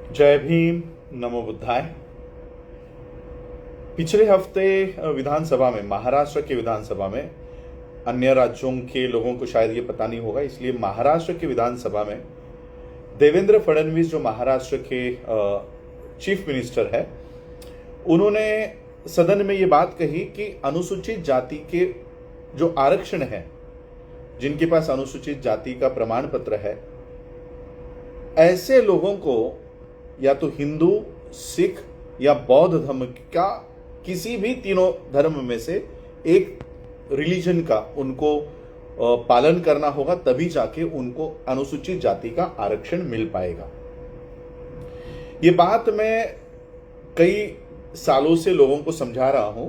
जय भीम, नमो बुद्धाय। पिछले हफ्ते विधानसभा में, महाराष्ट्र के विधानसभा में, अन्य राज्यों के लोगों को शायद ये पता नहीं होगा, इसलिए महाराष्ट्र की विधानसभा में देवेंद्र फडणवीस जो महाराष्ट्र के चीफ मिनिस्टर है, उन्होंने सदन में ये बात कही कि अनुसूचित जाति के जो आरक्षण है, जिनके पास अनुसूचित जाति का प्रमाण पत्र है, ऐसे लोगों को या तो हिंदू, सिख या बौद्ध धर्म का किसी भी तीनों धर्म में से एक रिलीजन का उनको पालन करना होगा, तभी जाके उनको अनुसूचित जाति का आरक्षण मिल पाएगा। ये बात मैं कई सालों से लोगों को समझा रहा हूं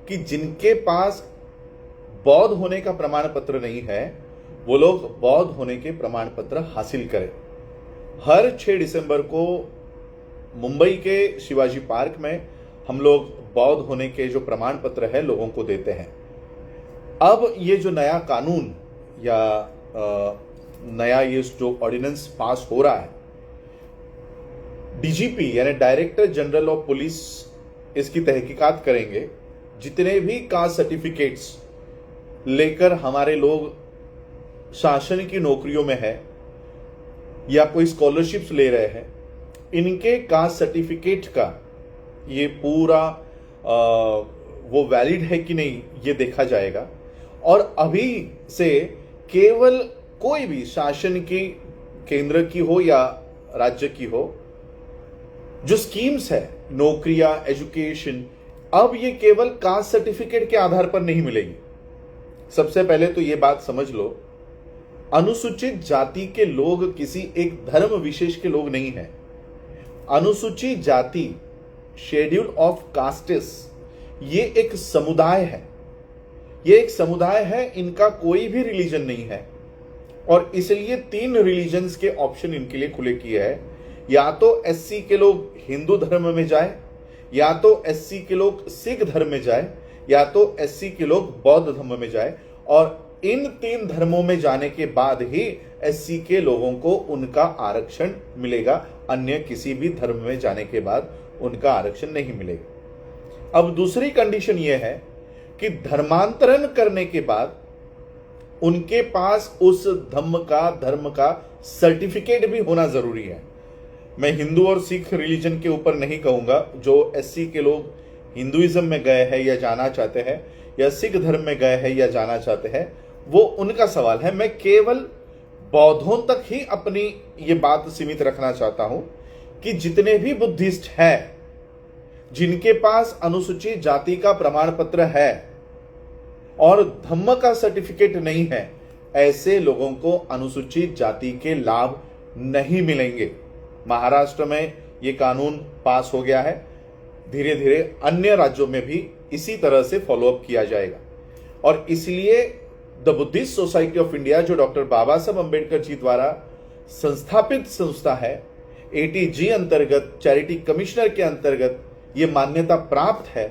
कि जिनके पास बौद्ध होने का प्रमाण पत्र नहीं है, वो लोग बौद्ध होने के प्रमाण पत्र हासिल करें। हर 6 दिसंबर को मुंबई के शिवाजी पार्क में हम लोग बौद्ध होने के जो प्रमाण पत्र है लोगों को देते हैं। अब ये जो नया कानून या नया ये जो ऑर्डिनेंस पास हो रहा है, डीजीपी यानी डायरेक्टर जनरल ऑफ पुलिस इसकी तहकीकात करेंगे। जितने भी कास्ट सर्टिफिकेट्स लेकर हमारे लोग शासन की नौकरियों में है या कोई स्कॉलरशिप्स ले रहे हैं, इनके कास्ट सर्टिफिकेट का ये पूरा वो वैलिड है कि नहीं, ये देखा जाएगा। और अभी से केवल कोई भी शासन की, केंद्र की हो या राज्य की हो, जो स्कीम्स है, नौकरियां, एजुकेशन, अब ये केवल कास्ट सर्टिफिकेट के आधार पर नहीं मिलेगी। सबसे पहले तो ये बात समझ लो, अनुसूचित जाति के लोग किसी एक धर्म विशेष के लोग नहीं हैं। अनुसूचित जाति, शेड्यूल ऑफ कास्टेस, ये एक समुदाय है। ये एक समुदाय है, इनका कोई भी रिलीजन नहीं है और इसलिए 3 रिलीजन्स के ऑप्शन इनके लिए खुले किए हैं। या तो एससी के लोग हिंदू धर्म में जाए, या तो एससी के लोग सिख धर्म में जाए, या तो एससी के लोग बौद्ध धर्म में जाए। और इन 3 धर्मों में जाने के बाद ही एससी के लोगों को उनका आरक्षण मिलेगा, अन्य किसी भी धर्म में जाने के बाद उनका आरक्षण नहीं मिलेगा। अब दूसरी कंडीशन यह है कि धर्मांतरण करने के बाद उनके पास उस धर्म का सर्टिफिकेट भी होना जरूरी है। मैं हिंदू और सिख रिलीजन के ऊपर नहीं कहूंगा। जो एससी के लोग हिंदुइज्म में गए हैं या जाना चाहते हैं, या सिख धर्म में गए हैं या जाना चाहते हैं, वो उनका सवाल है। मैं केवल बौद्धों तक ही अपनी ये बात सीमित रखना चाहता हूं कि जितने भी बुद्धिस्ट हैं, जिनके पास अनुसूचित जाति का प्रमाण पत्र है और धम्म का सर्टिफिकेट नहीं है, ऐसे लोगों को अनुसूचित जाति के लाभ नहीं मिलेंगे। महाराष्ट्र में ये कानून पास हो गया है, धीरे धीरे अन्य राज्यों में भी इसी तरह से फॉलोअप किया जाएगा। और इसलिए the Buddhist society of India, जो डॉक्टर बाबा साहब अंबेडकर जी द्वारा संस्थापित संस्था है, एटीजी अंतर्गत, चैरिटी कमिश्नर के अंतर्गत ये मान्यता प्राप्त है,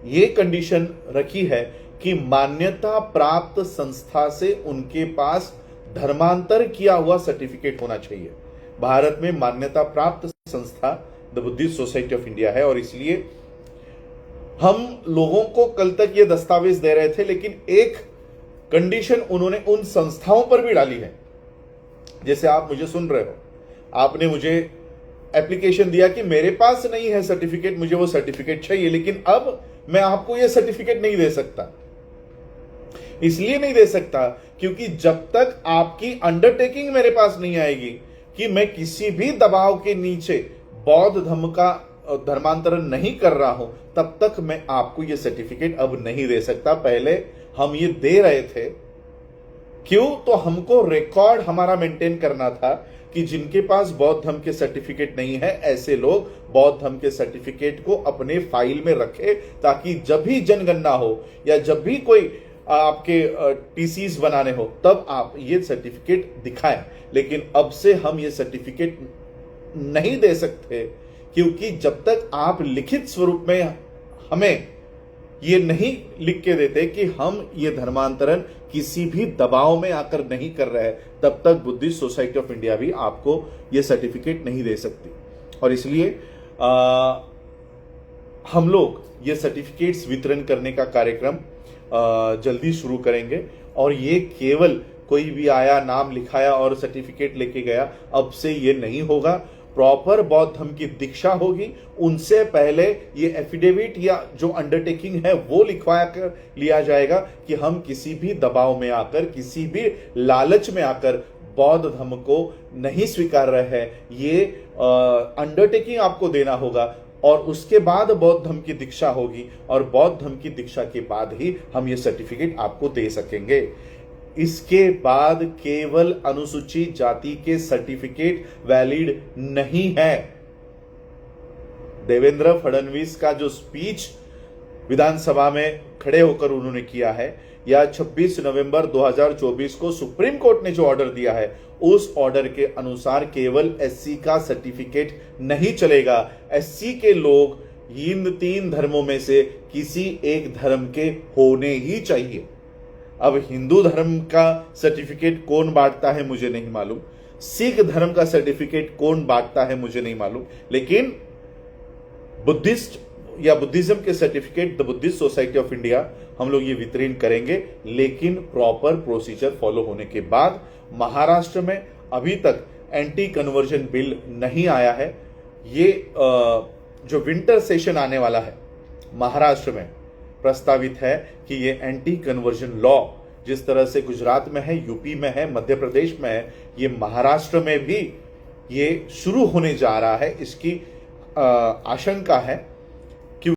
ये कंडीशन रखी है कि मान्यता प्राप्त संस्था से उनके पास धर्मांतर किया हुआ सर्टिफिकेट होना चाहिए। भारत में मान्यता प्राप्त संस्था the Buddhist society of India है और इसलिए हम लोगों को कल तक ये दस्तावेज दे रहे थे, लेकिन एक कंडीशन उन्होंने उन संस्थाओं पर भी डाली है। जैसे आप मुझे सुन रहे हो, आपने मुझे एप्लीकेशन दिया कि मेरे पास नहीं है सर्टिफिकेट, मुझे वो सर्टिफिकेट चाहिए, लेकिन अब मैं आपको ये सर्टिफिकेट नहीं दे सकता। इसलिए नहीं दे सकता क्योंकि जब तक आपकी अंडरटेकिंग मेरे पास नहीं आएगी कि मैं किसी भी दबाव के नीचे बौद्ध धर्म का धर्मांतरण नहीं कर रहा हूं, तब तक मैं आपको यह सर्टिफिकेट अब नहीं दे सकता। पहले हम ये दे रहे थे, क्यों? तो हमको रिकॉर्ड हमारा मेंटेन करना था कि जिनके पास बौद्ध धर्म के सर्टिफिकेट नहीं है, ऐसे लोग बौद्ध धर्म के सर्टिफिकेट को अपने फाइल में रखें, ताकि जब भी जनगणना हो या जब भी कोई आपके टीसीज बनाने हो, तब आप ये सर्टिफिकेट दिखाएं। लेकिन अब से हम ये सर्टिफिकेट नहीं दे सकते, क्योंकि जब तक आप लिखित स्वरूप में हमें ये नहीं लिख के देते कि हम ये धर्मांतरण किसी भी दबाव में आकर नहीं कर रहे हैं, तब तक बुद्धिस्ट सोसाइटी ऑफ इंडिया भी आपको ये सर्टिफिकेट नहीं दे सकती। और इसलिए हम लोग ये सर्टिफिकेट्स वितरण करने का कार्यक्रम जल्दी शुरू करेंगे। और ये केवल कोई भी आया, नाम लिखाया और सर्टिफिकेट लेके गया, अब से ये नहीं होगा। प्रॉपर बौद्ध धर्म की दीक्षा होगी। उनसे पहले ये एफिडेविट या जो अंडरटेकिंग है वो लिखवाया कर लिया जाएगा कि हम किसी भी दबाव में आकर, किसी भी लालच में आकर बौद्ध धर्म को नहीं स्वीकार रहे हैं। ये अंडरटेकिंग आपको देना होगा और उसके बाद बौद्ध धर्म की दीक्षा होगी और बौद्ध धर्म की दीक्षा के बाद ही हम ये सर्टिफिकेट आपको दे सकेंगे। इसके बाद केवल अनुसूचित जाति के सर्टिफिकेट वैलिड नहीं है। देवेंद्र फडणवीस का जो स्पीच विधानसभा में खड़े होकर उन्होंने किया है, या 26 नवंबर 2024 को सुप्रीम कोर्ट ने जो ऑर्डर दिया है, उस ऑर्डर के अनुसार केवल एससी का सर्टिफिकेट नहीं चलेगा। एससी के लोग इन 3 धर्मों में से किसी एक धर्म के होने ही चाहिए। अब हिंदू धर्म का सर्टिफिकेट कौन बांटता है मुझे नहीं मालूम, सिख धर्म का सर्टिफिकेट कौन बांटता है मुझे नहीं मालूम, लेकिन बुद्धिस्ट या बुद्धिज्म के certificate the Buddhist society of India हम लोग ये वितरण करेंगे, लेकिन प्रॉपर प्रोसीजर फॉलो होने के बाद। महाराष्ट्र में अभी तक एंटी कन्वर्जन बिल नहीं आया है। ये जो विंटर सेशन आने वाला है महाराष्ट्र में, प्रस्तावित है कि ये एंटी कन्वर्जन लॉ जिस तरह से गुजरात में है, यूपी में है, मध्य प्रदेश में है, ये महाराष्ट्र में भी ये शुरू होने जा रहा है। इसकी आशंका है